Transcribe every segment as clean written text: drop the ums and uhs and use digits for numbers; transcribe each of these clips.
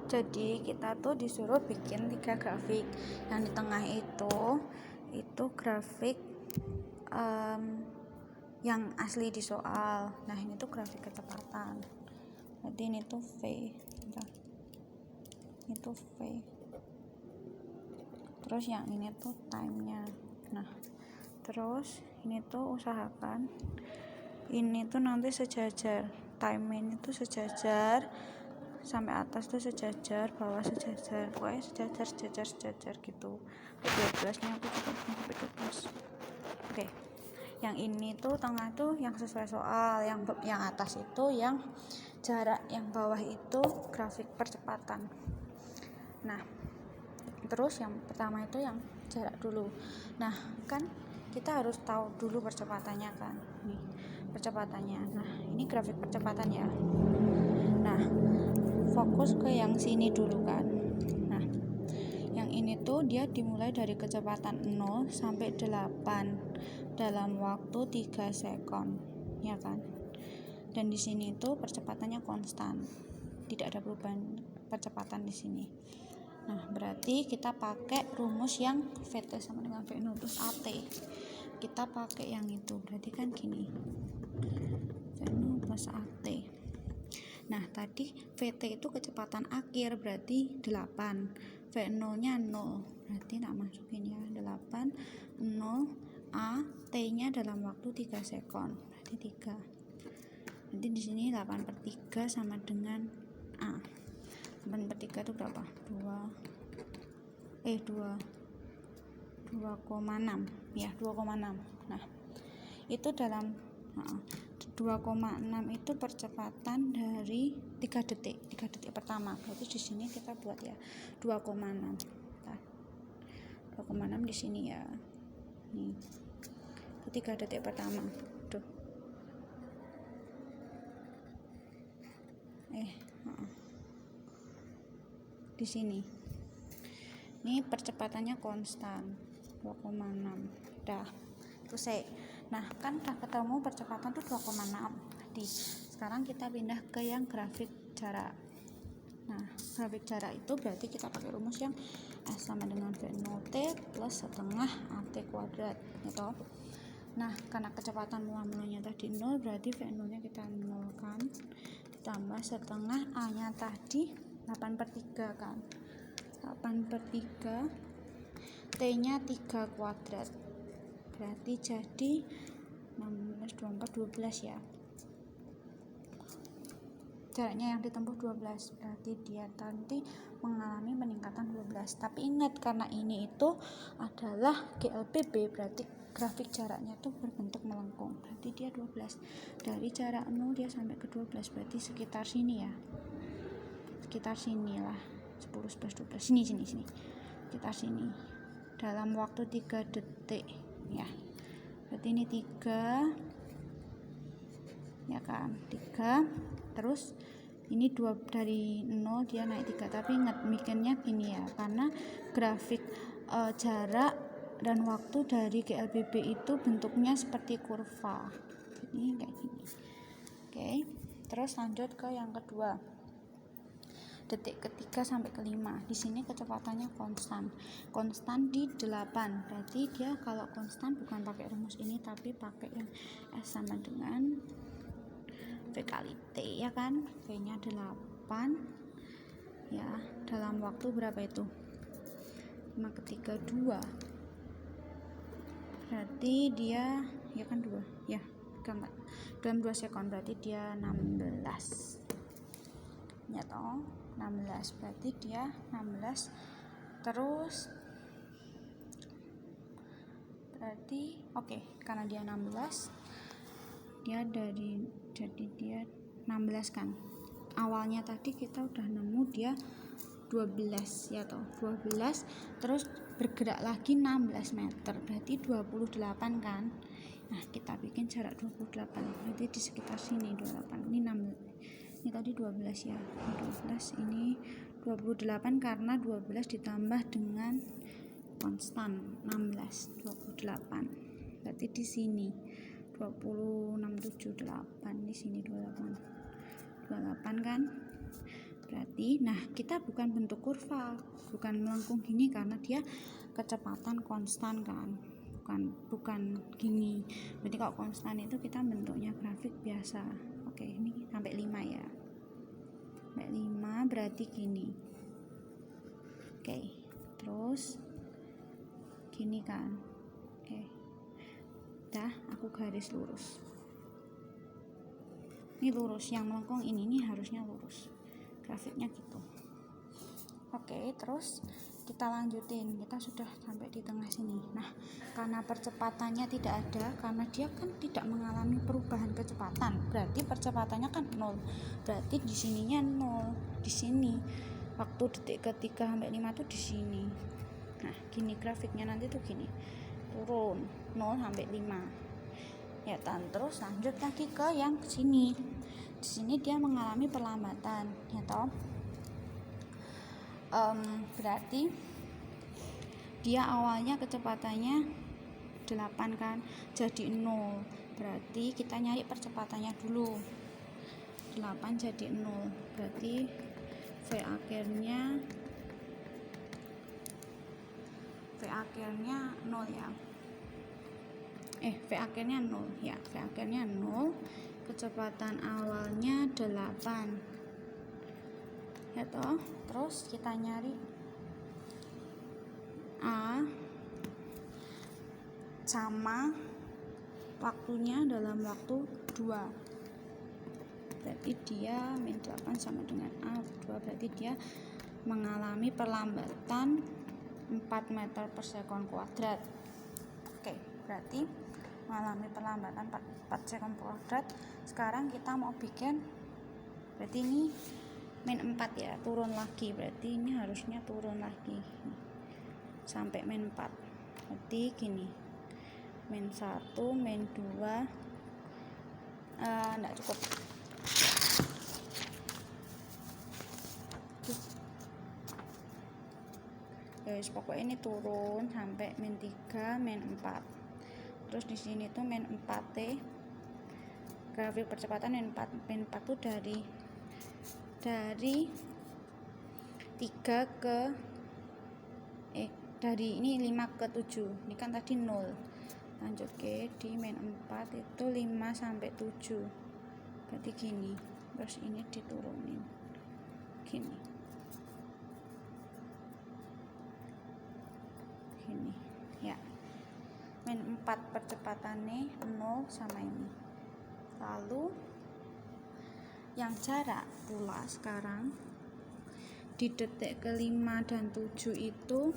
Jadi kita tuh disuruh bikin 3 grafik. Yang di tengah itu grafik yang asli di soal. Nah, ini tuh grafik kecepatan. Berarti ini tuh V. Itu V. Terus yang ini tuh time-nya. Nah, terus ini tuh usahakan ini tuh nanti sejajar. Time ini tuh sejajar sampai atas tuh sejajar, bawah sejajar, pokoknya sejajar gitu. 12 nya aku coba sampai 12. Oke. Yang ini tuh tengah tuh yang sesuai soal, yang atas itu yang jarak, yang bawah itu grafik percepatan. Nah, terus yang pertama itu yang jarak dulu. Nah, kan kita harus tahu dulu percepatannya kan. Nih, percepatannya. Nah, ini grafik percepatan ya. Nah, fokus ke yang sini dulu kan. Nah, yang ini tuh dia dimulai dari kecepatan 0 sampai 8 dalam waktu 3 sekon, ya kan? Dan di sini tuh percepatannya konstan. Tidak ada perubahan percepatan di sini. Nah, berarti kita pakai rumus yang VT sama dengan V0 plus AT. Kita pakai yang itu. Berarti kan gini. V0 plus AT. Nah, tadi VT itu kecepatan akhir, berarti 8. V0-nya 0. Berarti tak masukin ya. 8, 0, A, T-nya dalam waktu 3 sekon. Berarti 3. Nanti di sini 8/3 sama dengan A. 8/3 itu berapa? 2,6 ya, 2,6. Nah, itu dalam 2,6 itu percepatan dari 3 detik pertama. Berarti di sini kita buat ya 2,6. Nah, 2,6 di sini ya. Nih. 3 detik pertama. Tuh. Di sini. Ini percepatannya konstan 2,6. Dah. Selesai. Nah, kan udah ketemu percepatan tuh 2,6. Jadi, sekarang kita pindah ke yang grafik jarak. Nah, grafik jarak itu berarti kita pakai rumus yang S sama dengan V0T plus setengah AT kuadrat, gitu. Nah, karena kecepatan mula-mulanya tadi 0, berarti V0-nya kita 0 kan. Ditambah setengah A-nya tadi 8/3 kan. 8/3 T-nya 3 kuadrat. Berarti jadi 16, 24, 12 ya. Jaraknya yang ditempuh 12. Berarti dia nanti mengalami peningkatan 12. Tapi ingat, karena ini itu adalah GLPB, berarti grafik jaraknya itu berbentuk melengkung. Berarti dia 12. Dari jarak 0 dia sampai ke 12. Berarti sekitar sini ya. Sekitar sinilah. 10, 11, 12. Sini. Sekitar sini. Dalam waktu 3 detik ya. Berarti ini 3 ya kan, 3. Terus ini 2 dari 0 dia naik 3. Tapi ingat mikirnya gini ya, karena grafik jarak dan waktu dari GLBB itu bentuknya seperti kurva. Ini kayak gini. Oke. Terus lanjut ke yang kedua. Detik ketiga sampai kelima. Di sini kecepatannya konstan. Konstan di 8. Berarti dia kalau konstan bukan pakai rumus ini tapi pakai yang S sama dengan V kali T ya kan. V-nya 8 ya, dalam waktu berapa itu? 5/2. Berarti dia ya kan 2 ya, dalam 2 sekon, berarti dia 16 ya toh. 16 berarti dia 16. Terus berarti oke, karena dia 16 dia jadi dia 16 kan. Awalnya tadi kita udah nemu dia 12 ya toh, 12 terus bergerak lagi 16 meter, berarti 28 kan. Nah, kita bikin jarak 28, berarti di sekitar sini 28. Ini 16. Ini tadi 12 ya. 12 ini 28 karena 12 ditambah dengan konstan 16, 28. Berarti di sini 26, 78, di sini 28 kan. Berarti nah kita bukan bentuk kurva, bukan melengkung gini karena dia kecepatan konstan kan, bukan gini. Berarti kalau konstan itu kita bentuknya grafik biasa. Oke, ini sampai 5 ya, sampai 5 berarti gini. Oke, terus gini kan. Oke, dah aku garis lurus, ini lurus, yang melengkung ini harusnya lurus grafiknya gitu. Oke, terus kita lanjutin, kita sudah sampai di tengah sini. Nah, karena percepatannya tidak ada, karena dia kan tidak mengalami perubahan kecepatan, berarti percepatannya kan 0, berarti di sininya 0, di sini waktu detik ketiga sampai 5 tuh di sini. Nah, gini grafiknya nanti tuh gini, turun 0 sampai 5 ya kan. Terus lanjut lagi ke yang sini. Di sini dia mengalami perlambatan ya toh. Berarti dia awalnya kecepatannya 8 kan, jadi 0. Berarti kita nyari percepatannya dulu. 8 jadi 0. Berarti V akhirnya 0 ya. V akhirnya 0 ya. V akhirnya 0. Kecepatan awalnya 8 ya toh. Terus kita nyari A sama waktunya dalam waktu 2, berarti dia min 8 sama dengan A 2, berarti dia mengalami perlambatan 4 meter per sekon kuadrat. Oke, berarti mengalami perlambatan 4 sekon kuadrat. Sekarang kita mau bikin, berarti ini min 4 ya, turun lagi, berarti ini harusnya turun lagi sampai min 4. Berarti gini, min 1, min 2 enggak cukup. Guys, pokoknya ini turun sampai min 3, min 4. Terus di sini tuh min 4T. Grafik percepatan min 4 tuh dari 3 ke dari ini 5 ke 7. Ini kan tadi 0. Lanjut ke di min 4 itu 5 sampai 7. Berarti gini. Terus ini diturunin. Gini. Gini. Ya. Min 4 percepatannya 0 sama ini. Lalu yang jarak pula sekarang di detik ke-5 dan 7 itu,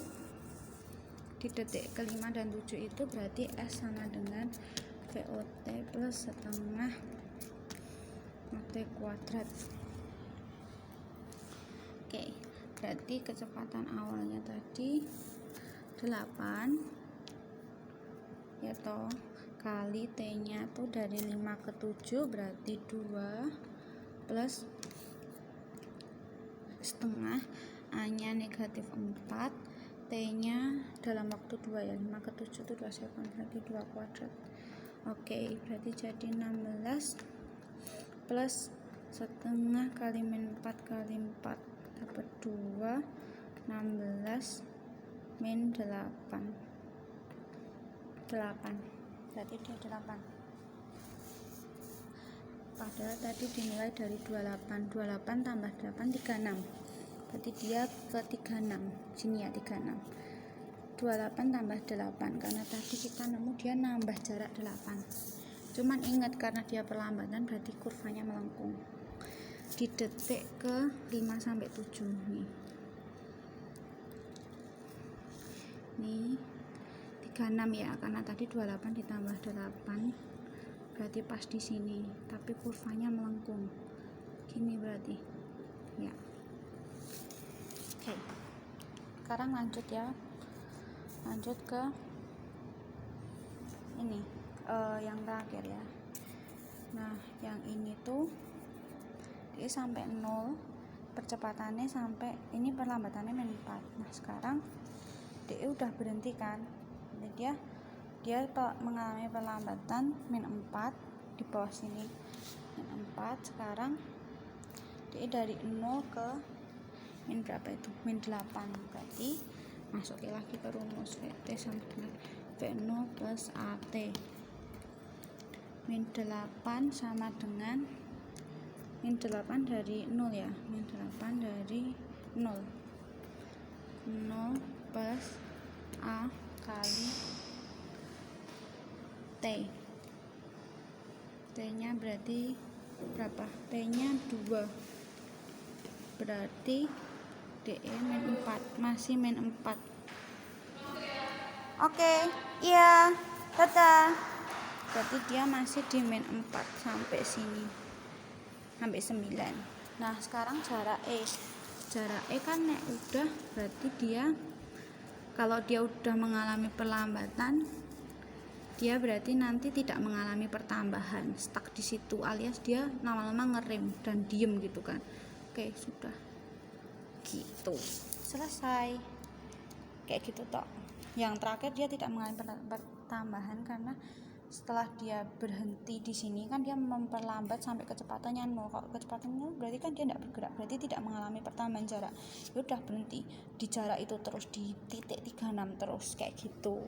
di detik ke-5 dan 7 itu berarti S sama dengan VOT plus setengah OT kuadrat. Oke, berarti kecepatan awalnya tadi 8 ya toh, kali T nya tuh dari 5 ke 7 berarti 2 plus setengah, A nya negatif 4, T nya dalam waktu 2 ya, 5 ke 7 itu 2 sekon, berarti 2 kuadrat. Oke, berarti jadi 16 plus setengah kali min 4 kali 4 dapat 2, 16 min 8, berarti dia 8. Padahal tadi dinilai dari 28 tambah 8 36, berarti dia ke 36 sini ya, 36. 28 tambah 8 karena tadi kita nemu dia nambah jarak 8. Cuman ingat karena dia perlambatan berarti kurvanya melengkung di detik ke 5 sampai 7 nih. Nih 36 ya, karena tadi 28 ditambah 8 berarti pas di sini, tapi kurvanya melengkung gini berarti ya. Oke, sekarang lanjut ya, lanjut ke ini yang terakhir ya. Nah yang ini tuh dia sampai 0, percepatannya sampai ini, perlambatannya min 4. Nah sekarang dia udah berhenti kan, jadi dia mengalami perlambatan min 4 di bawah sini, min 4. Sekarang DE dari 0 ke min berapa itu? Min 8. Berarti masukin lagi ke rumus VT sama dengan V0 plus AT. Min 8 sama dengan min 8 dari 0 ya. Min 8 dari 0. 0 plus A kali T. T-nya berarti berapa? T-nya 2. Berarti DE min 4. Masih min 4. Oke, iya. Dadah. Berarti dia masih di min 4 sampai sini. Sampai 9. Nah, sekarang jarak E. Jarak E kan nek udah, berarti dia kalau dia udah mengalami perlambatan, dia berarti nanti tidak mengalami pertambahan, stuck di situ, alias dia lama-lama ngerem dan diem gitu kan. Oke, sudah gitu, selesai kayak gitu toh. Yang terakhir dia tidak mengalami pertambahan karena setelah dia berhenti di sini kan dia memperlambat sampai kecepatannya 0. Kalau kecepatannya 0 berarti kan dia tidak bergerak, berarti tidak mengalami pertambahan jarak. Ya udah berhenti di jarak itu terus, di titik 36 terus kayak gitu.